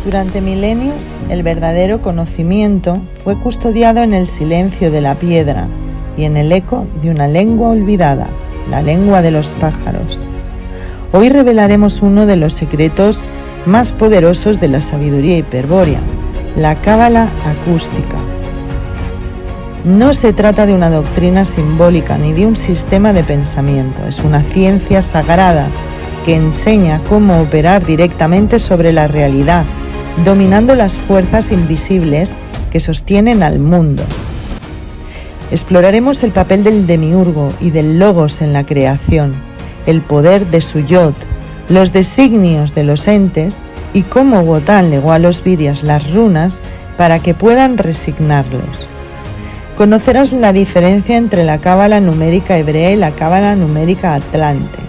Durante milenios, el verdadero conocimiento fue custodiado en el silencio de la piedra y en el eco de una lengua olvidada, la lengua de los pájaros. Hoy revelaremos uno de los secretos más poderosos de la sabiduría hiperbórea, la cábala acústica. No se trata de una doctrina simbólica ni de un sistema de pensamiento, es una ciencia sagrada que enseña cómo operar directamente sobre la realidad, dominando las fuerzas invisibles que sostienen al mundo. Exploraremos el papel del demiurgo y del logos en la creación, el poder de su yod, los designios de los entes y cómo Wotan legó a los virias las runas para que puedan resignarlos. Conocerás la diferencia entre la cábala numérica hebrea y la cábala numérica atlante,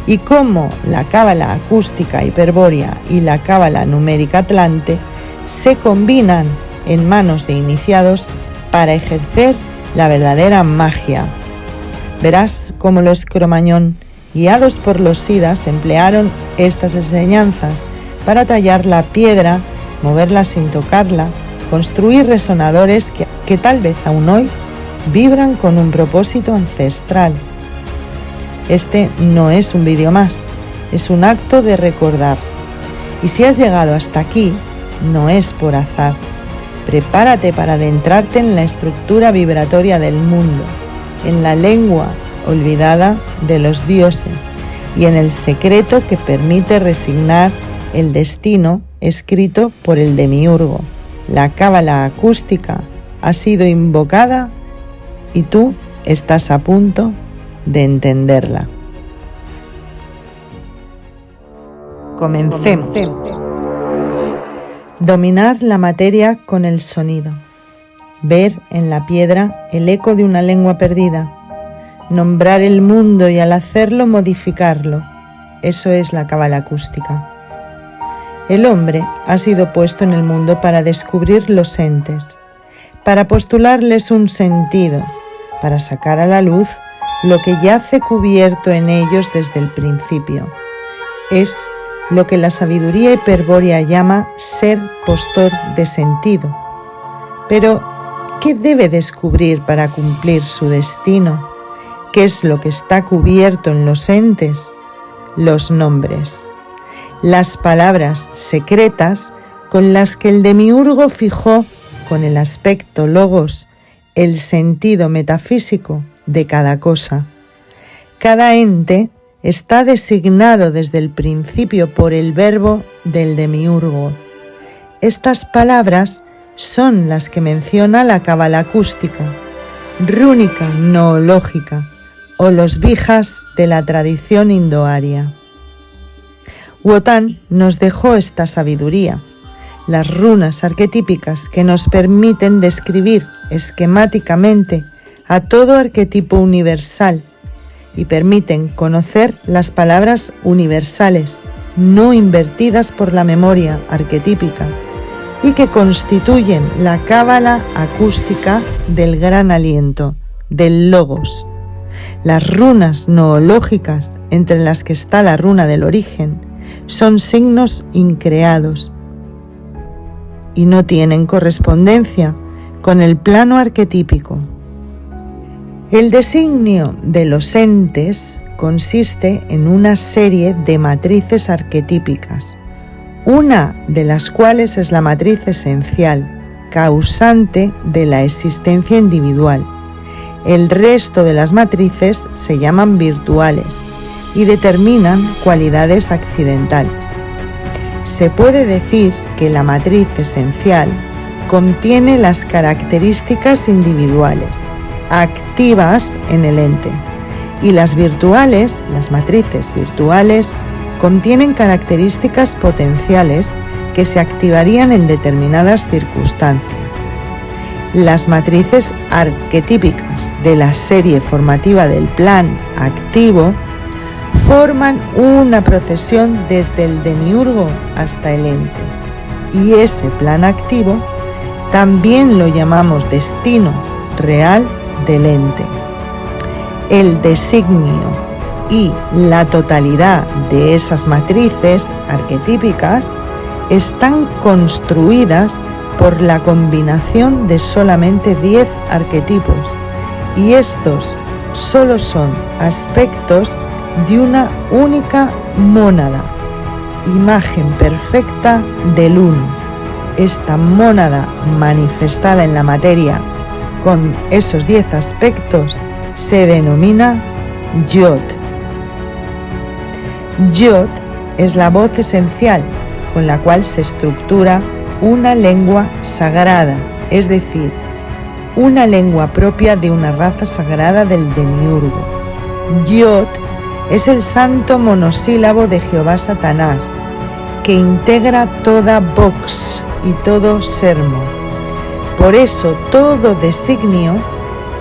y cómo la cábala acústica hiperbórea y la cábala numérica atlante se combinan en manos de iniciados para ejercer la verdadera magia. Verás cómo los Cro-Magnon, guiados por los Siddhas, emplearon estas enseñanzas para tallar la piedra, moverla sin tocarla, construir resonadores que tal vez aún hoy vibran con un propósito ancestral. Este no es un vídeo más, es un acto de recordar. Y si has llegado hasta aquí, no es por azar. Prepárate para adentrarte en la estructura vibratoria del mundo, en la lengua olvidada de los dioses y en el secreto que permite resignar el destino escrito por el demiurgo. La cábala acústica ha sido invocada y tú estás a punto de entenderla. Comencemos. Dominar la materia con el sonido. Ver en la piedra el eco de una lengua perdida. Nombrar el mundo y al hacerlo modificarlo. Eso es la cábala acústica. El hombre ha sido puesto en el mundo para descubrir los entes, para postularles un sentido, para sacar a la luz lo que yace cubierto en ellos desde el principio. Es lo que la sabiduría hiperbórea llama ser postor de sentido. Pero, ¿qué debe descubrir para cumplir su destino? ¿Qué es lo que está cubierto en los entes? Los nombres. Las palabras secretas con las que el demiurgo fijó con el aspecto logos el sentido metafísico de cada cosa. Cada ente está designado desde el principio por el verbo del demiurgo. Estas palabras son las que menciona la cábala acústica, rúnica noológica o los vijas de la tradición indoaria. Wotan nos dejó esta sabiduría, las runas arquetípicas que nos permiten describir esquemáticamente a todo arquetipo universal y permiten conocer las palabras universales, no invertidas por la memoria arquetípica, y que constituyen la cábala acústica del gran aliento, del logos. Las runas noológicas, entre las que está la runa del origen, son signos increados y no tienen correspondencia con el plano arquetípico. El designio de los entes consiste en una serie de matrices arquetípicas, una de las cuales es la matriz esencial, causante de la existencia individual. El resto de las matrices se llaman virtuales y determinan cualidades accidentales. Se puede decir que la matriz esencial contiene las características individuales, activas en el ente, y las virtuales, las matrices virtuales, contienen características potenciales que se activarían en determinadas circunstancias. Las matrices arquetípicas de la serie formativa del plan activo forman una procesión desde el demiurgo hasta el ente, y ese plan activo también lo llamamos destino real del ente. El designio y la totalidad de esas matrices arquetípicas están construidas por la combinación de solamente 10 arquetipos, y estos solo son aspectos de una única mónada, imagen perfecta del uno. Esta mónada manifestada en la materia con esos 10 aspectos se denomina Yod. Yod es la voz esencial con la cual se estructura una lengua sagrada, es decir, una lengua propia de una raza sagrada del Demiurgo. Yod es el santo monosílabo de Jehová Satanás, que integra toda vox y todo sermo. Por eso todo designio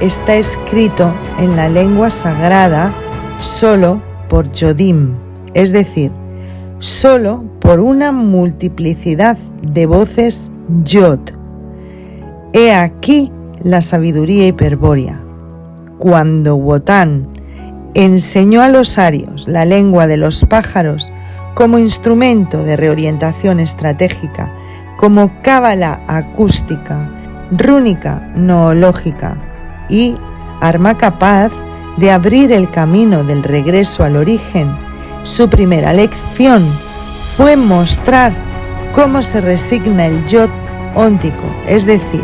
está escrito en la lengua sagrada solo por Yodim, es decir, solo por una multiplicidad de voces Yod. He aquí la sabiduría hiperbórea. Cuando Wotan enseñó a los arios la lengua de los pájaros como instrumento de reorientación estratégica, como cábala acústica, rúnica noológica y arma capaz de abrir el camino del regreso al origen, su primera lección fue mostrar cómo se resigna el Yod óntico, es decir,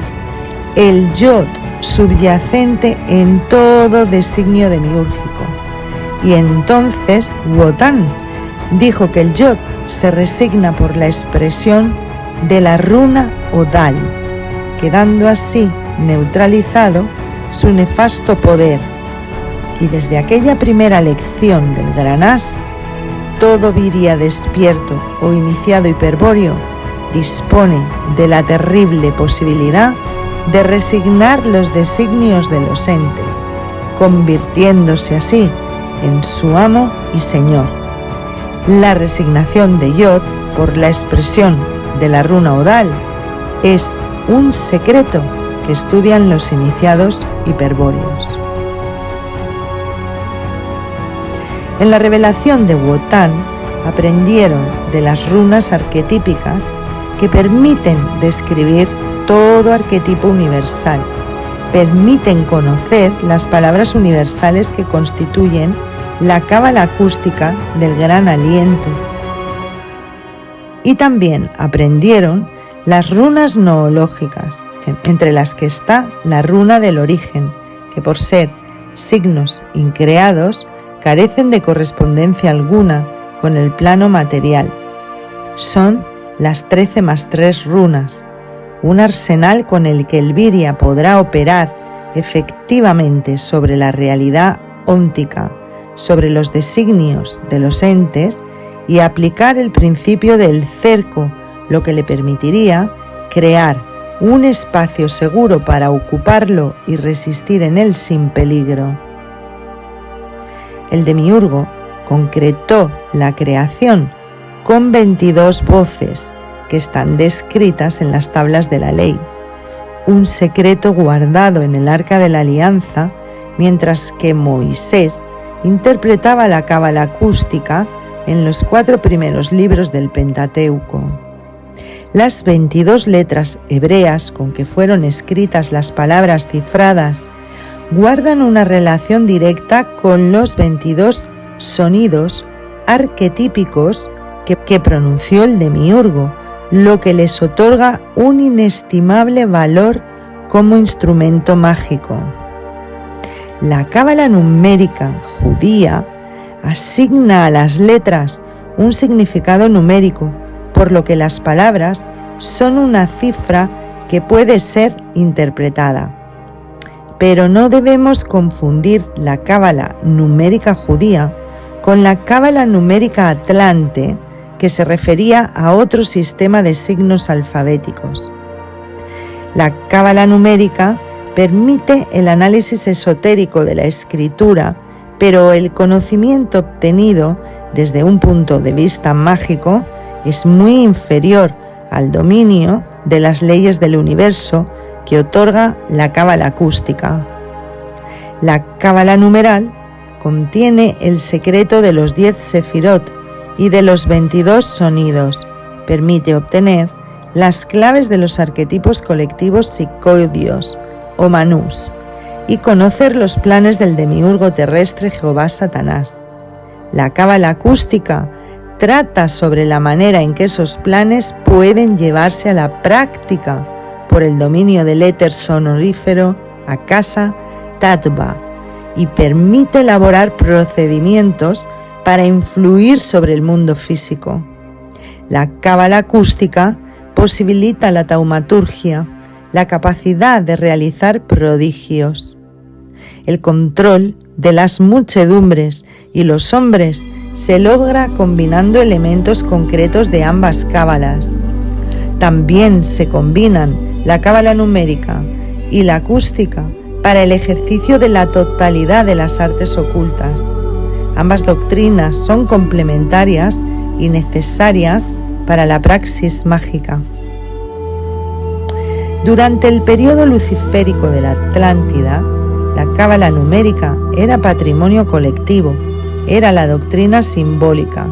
el Yod subyacente en todo designio demiúrgico. Y entonces Wotan dijo que el Yod se resigna por la expresión de la runa Odal, quedando así neutralizado su nefasto poder. Y desde aquella primera lección del gran as, todo viria despierto o iniciado hiperbóreo dispone de la terrible posibilidad de resignar los designios de los entes, convirtiéndose así en su amo y señor. La resignación de Yod por la expresión de la runa Odal es un secreto que estudian los iniciados hiperbóreos. En la revelación de Wotan aprendieron de las runas arquetípicas que permiten describir todo arquetipo universal, permiten conocer las palabras universales que constituyen la cábala acústica del gran aliento. Y también aprendieron las runas noológicas, entre las que está la runa del origen, que por ser signos increados carecen de correspondencia alguna con el plano material. Son las 13 más 3 runas, un arsenal con el que el viria podrá operar efectivamente sobre la realidad óntica, sobre los designios de los entes y aplicar el principio del cerco, lo que le permitiría crear un espacio seguro para ocuparlo y resistir en él sin peligro. El demiurgo concretó la creación con 22 voces que están descritas en las tablas de la ley, un secreto guardado en el Arca de la Alianza, mientras que Moisés interpretaba la cábala acústica en los 4 primeros libros del Pentateuco. Las 22 letras hebreas con que fueron escritas las palabras cifradas guardan una relación directa con los 22 sonidos arquetípicos que pronunció el demiurgo, lo que les otorga un inestimable valor como instrumento mágico. La cábala numérica judía asigna a las letras un significado numérico, por lo que las palabras son una cifra que puede ser interpretada. Pero no debemos confundir la cábala numérica judía con la cábala numérica atlante, que se refería a otro sistema de signos alfabéticos. La cábala numérica permite el análisis esotérico de la escritura, pero el conocimiento obtenido desde un punto de vista mágico es muy inferior al dominio de las leyes del universo que otorga la cábala acústica. La cábala numeral contiene el secreto de los 10 sefirot y de los 22 sonidos, permite obtener las claves de los arquetipos colectivos psicoideos o manús y conocer los planes del demiurgo terrestre Jehová Satanás. La cábala acústica trata sobre la manera en que esos planes pueden llevarse a la práctica por el dominio del éter sonorífero Akasha Tattva y permite elaborar procedimientos para influir sobre el mundo físico. La cábala acústica posibilita la taumaturgia, la capacidad de realizar prodigios. El control de las muchedumbres y los hombres se logra combinando elementos concretos de ambas cábalas. También se combinan la cábala numérica y la acústica para el ejercicio de la totalidad de las artes ocultas. Ambas doctrinas son complementarias y necesarias para la praxis mágica. Durante el periodo luciférico de la Atlántida, la cábala numérica era patrimonio colectivo, era la doctrina simbólica,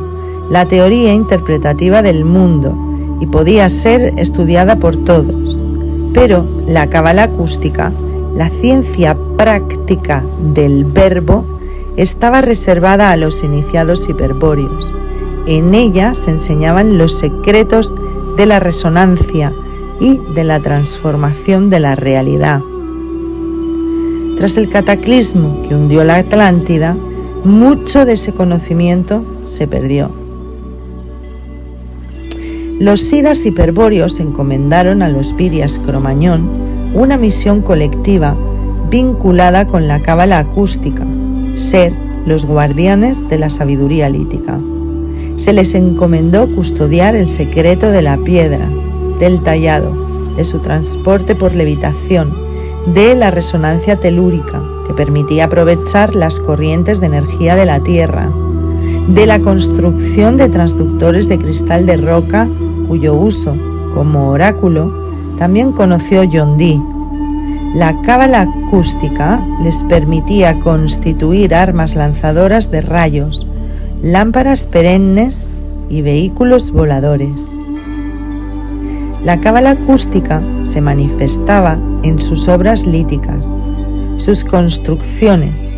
la teoría interpretativa del mundo y podía ser estudiada por todos. Pero la cábala acústica, la ciencia práctica del verbo, estaba reservada a los iniciados hiperbóreos. En ella se enseñaban los secretos de la resonancia y de la transformación de la realidad. Tras el cataclismo que hundió la Atlántida, mucho de ese conocimiento se perdió. Los siddhas hiperbóreos encomendaron a los virias Cromañón una misión colectiva vinculada con la cábala acústica, ser los guardianes de la sabiduría lítica. Se les encomendó custodiar el secreto de la piedra, del tallado, de su transporte por levitación, de la resonancia telúrica, que permitía aprovechar las corrientes de energía de la Tierra, de la construcción de transductores de cristal de roca, cuyo uso, como oráculo, también conoció John Dee. La cábala acústica les permitía constituir armas lanzadoras de rayos, lámparas perennes y vehículos voladores. La cábala acústica se manifestaba en sus obras líticas, sus construcciones,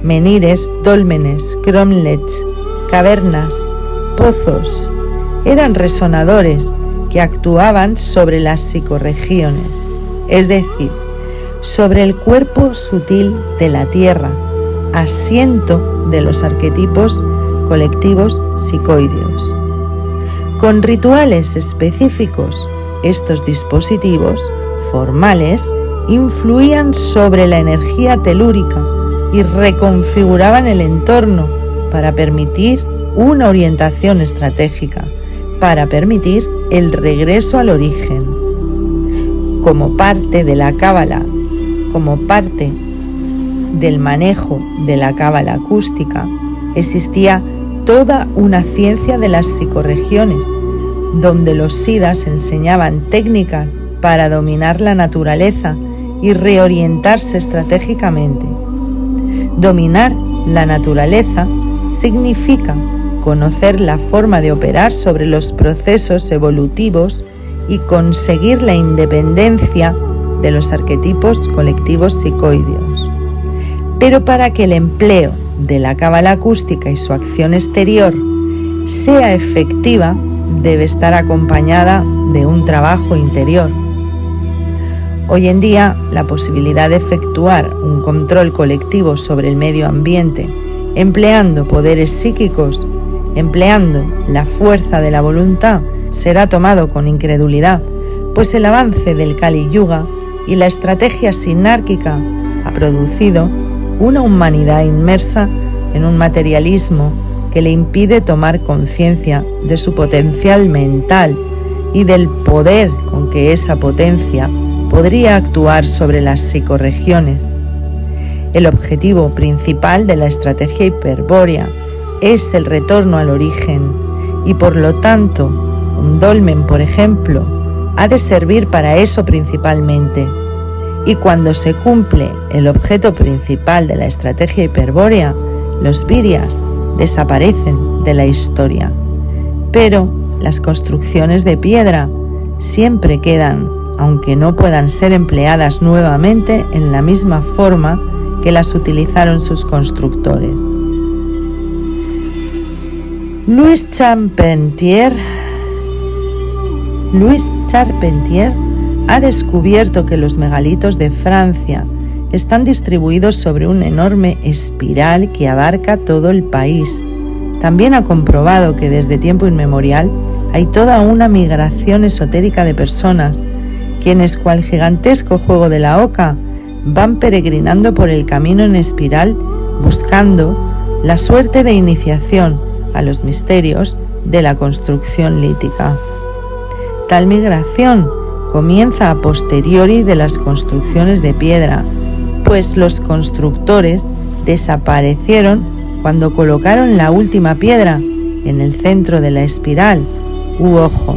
menhires, dólmenes, cromlechs, cavernas, pozos, eran resonadores que actuaban sobre las psicorregiones, es decir, sobre el cuerpo sutil de la Tierra, asiento de los arquetipos colectivos psicoideos. Con rituales específicos, estos dispositivos formales influían sobre la energía telúrica y reconfiguraban el entorno para permitir una orientación estratégica, para permitir el regreso al origen. Como parte de la cábala, como parte del manejo de la cábala acústica, existía toda una ciencia de las psicorregiones, donde los siddhas enseñaban técnicas para dominar la naturaleza y reorientarse estratégicamente. Dominar la naturaleza significa conocer la forma de operar sobre los procesos evolutivos y conseguir la independencia de los arquetipos colectivos psicoideos. Pero para que el empleo de la cábala acústica y su acción exterior sea efectiva, debe estar acompañada de un trabajo interior. Hoy en día, la posibilidad de efectuar un control colectivo sobre el medio ambiente, empleando poderes psíquicos, empleando la fuerza de la voluntad, será tomado con incredulidad, pues el avance del Kali Yuga y la estrategia sinárquica ha producido una humanidad inmersa en un materialismo que le impide tomar conciencia de su potencial mental y del poder con que esa potencia podría actuar sobre las psicorregiones. El objetivo principal de la estrategia hiperbórea es el retorno al origen y, por lo tanto, un dolmen, por ejemplo, ha de servir para eso principalmente. Y cuando se cumple el objeto principal de la estrategia hiperbórea, los virias desaparecen de la historia. Pero Las construcciones de piedra siempre quedan, aunque no puedan ser empleadas nuevamente en la misma forma que las utilizaron sus constructores. Louis Charpentier ha descubierto que los megalitos de Francia están distribuidos sobre una enorme espiral que abarca todo el país. También ha comprobado que desde tiempo inmemorial hay toda una migración esotérica de personas, quienes, cual gigantesco juego de la oca, van peregrinando por el camino en espiral buscando la suerte de iniciación a los misterios de la construcción lítica. Tal migración comienza a posteriori de las construcciones de piedra, pues los constructores desaparecieron cuando colocaron la última piedra en el centro de la espiral u ojo.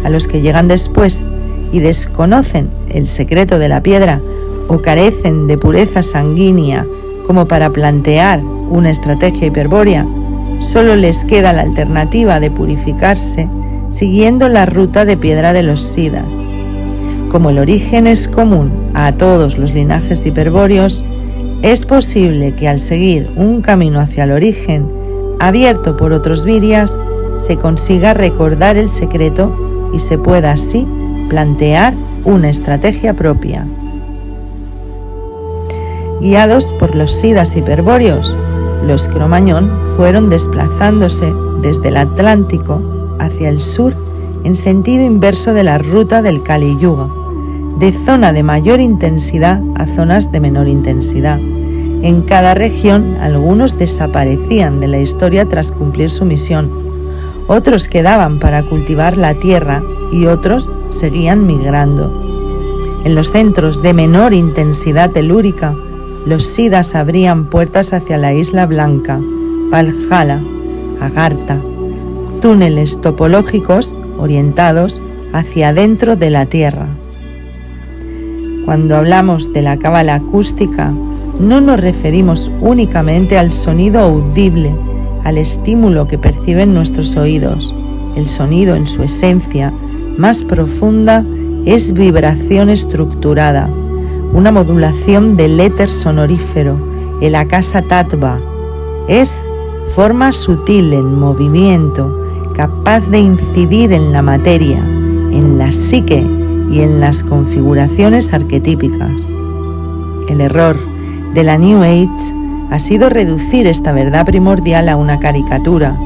A los que llegan después y desconocen el secreto de la piedra o carecen de pureza sanguínea como para plantear una estrategia hiperbórea, solo les queda la alternativa de purificarse siguiendo la ruta de piedra de los Siddhas. Como el origen es común a todos los linajes hiperbóreos, es posible que al seguir un camino hacia el origen, abierto por otros Viryas, se consiga recordar el secreto y se pueda así plantear una estrategia propia. Guiados por los Siddhas hiperbóreos, los Cro-Magnon fueron desplazándose desde el Atlántico hacia el sur en sentido inverso de la ruta del Kali Yuga, de zona de mayor intensidad a zonas de menor intensidad. En cada región, algunos desaparecían de la historia tras cumplir su misión, otros quedaban para cultivar la tierra y otros seguían migrando. En los centros de menor intensidad telúrica, los Siddhas abrían puertas hacia la Isla Blanca, Valhalla, Agartha, túneles topológicos orientados hacia adentro de la Tierra. Cuando hablamos de la cábala acústica, no nos referimos únicamente al sonido audible, al estímulo que perciben nuestros oídos. El sonido en su esencia más profunda es vibración estructurada, una modulación del éter sonorífero, el akasa tattva. Es forma sutil en movimiento, capaz de incidir en la materia, en la psique y en las configuraciones arquetípicas. El error de la New Age ha sido reducir esta verdad primordial a una caricatura.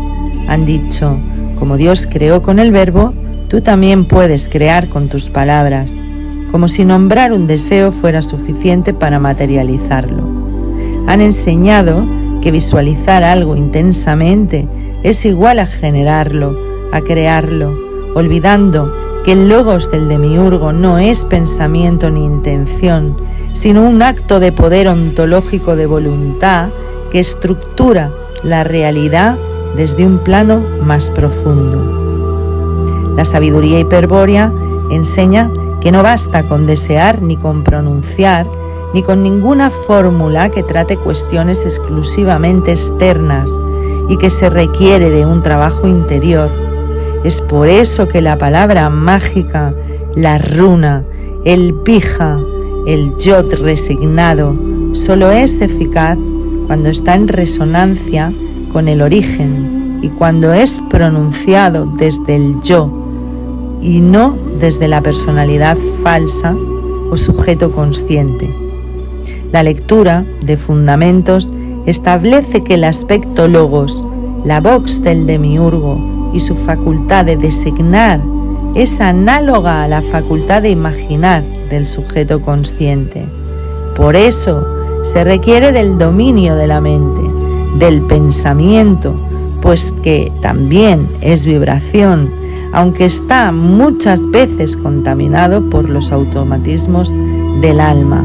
Han dicho, como Dios creó con el verbo, tú también puedes crear con tus palabras, como si nombrar un deseo fuera suficiente para materializarlo. Han enseñado que visualizar algo intensamente es igual a generarlo, a crearlo, olvidando que el logos del demiurgo no es pensamiento ni intención, sino un acto de poder ontológico de voluntad que estructura la realidad desde un plano más profundo. La sabiduría hiperbórea enseña que no basta con desear ni con pronunciar, ni con ninguna fórmula que trate cuestiones exclusivamente externas y que se requiere de un trabajo interior. Es por eso que la palabra mágica, la runa, el pija, el yod resignado, solo es eficaz cuando está en resonancia con el origen y cuando es pronunciado desde el yo y no desde la personalidad falsa o sujeto consciente. La lectura de fundamentos establece que el aspecto logos, la vox del demiurgo y su facultad de designar es análoga a la facultad de imaginar del sujeto consciente. Por eso se requiere del dominio de la mente, del pensamiento, pues que también es vibración, aunque está muchas veces contaminado por los automatismos del alma.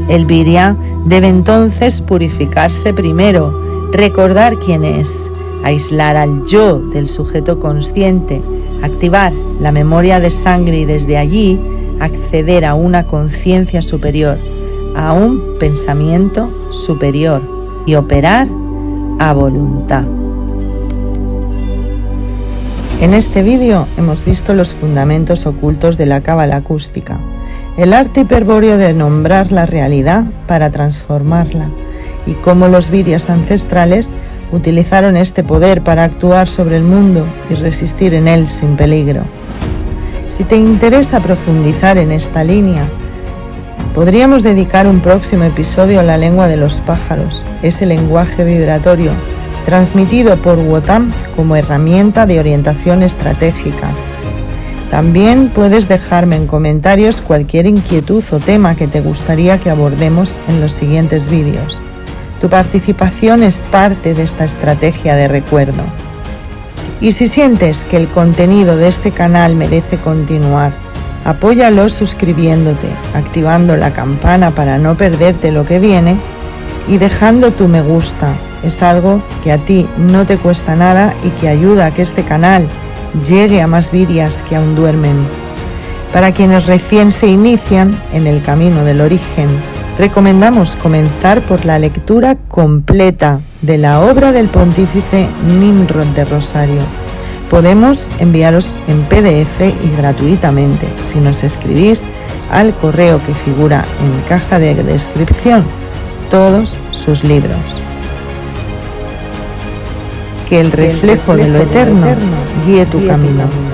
El Virya debe entonces purificarse primero, recordar quién es, aislar al yo del sujeto consciente, activar la memoria de sangre y desde allí acceder a una conciencia superior, a un pensamiento superior y operar a voluntad. En este vídeo hemos visto los fundamentos ocultos de la cábala acústica, el arte hiperbóreo de nombrar la realidad para transformarla y cómo los virias ancestrales utilizaron este poder para actuar sobre el mundo y resistir en él sin peligro. Si te interesa profundizar en esta línea, podríamos dedicar un próximo episodio a la lengua de los pájaros, ese lenguaje vibratorio transmitido por Wotan como herramienta de orientación estratégica. También puedes dejarme en comentarios cualquier inquietud o tema que te gustaría que abordemos en los siguientes vídeos. Tu participación es parte de esta estrategia de recuerdo. Y si sientes que el contenido de este canal merece continuar, apóyalo suscribiéndote, activando la campana para no perderte lo que viene y dejando tu me gusta. Es algo que a ti no te cuesta nada y que ayuda a que este canal llegue a más virias que aún duermen. Para quienes recién se inician en el camino del origen, recomendamos comenzar por la lectura completa de la obra del pontífice Nimrod de Rosario. Podemos enviaros en PDF y gratuitamente si nos escribís al correo que figura en caja de descripción todos sus libros. Que el reflejo de lo eterno guíe tu camino.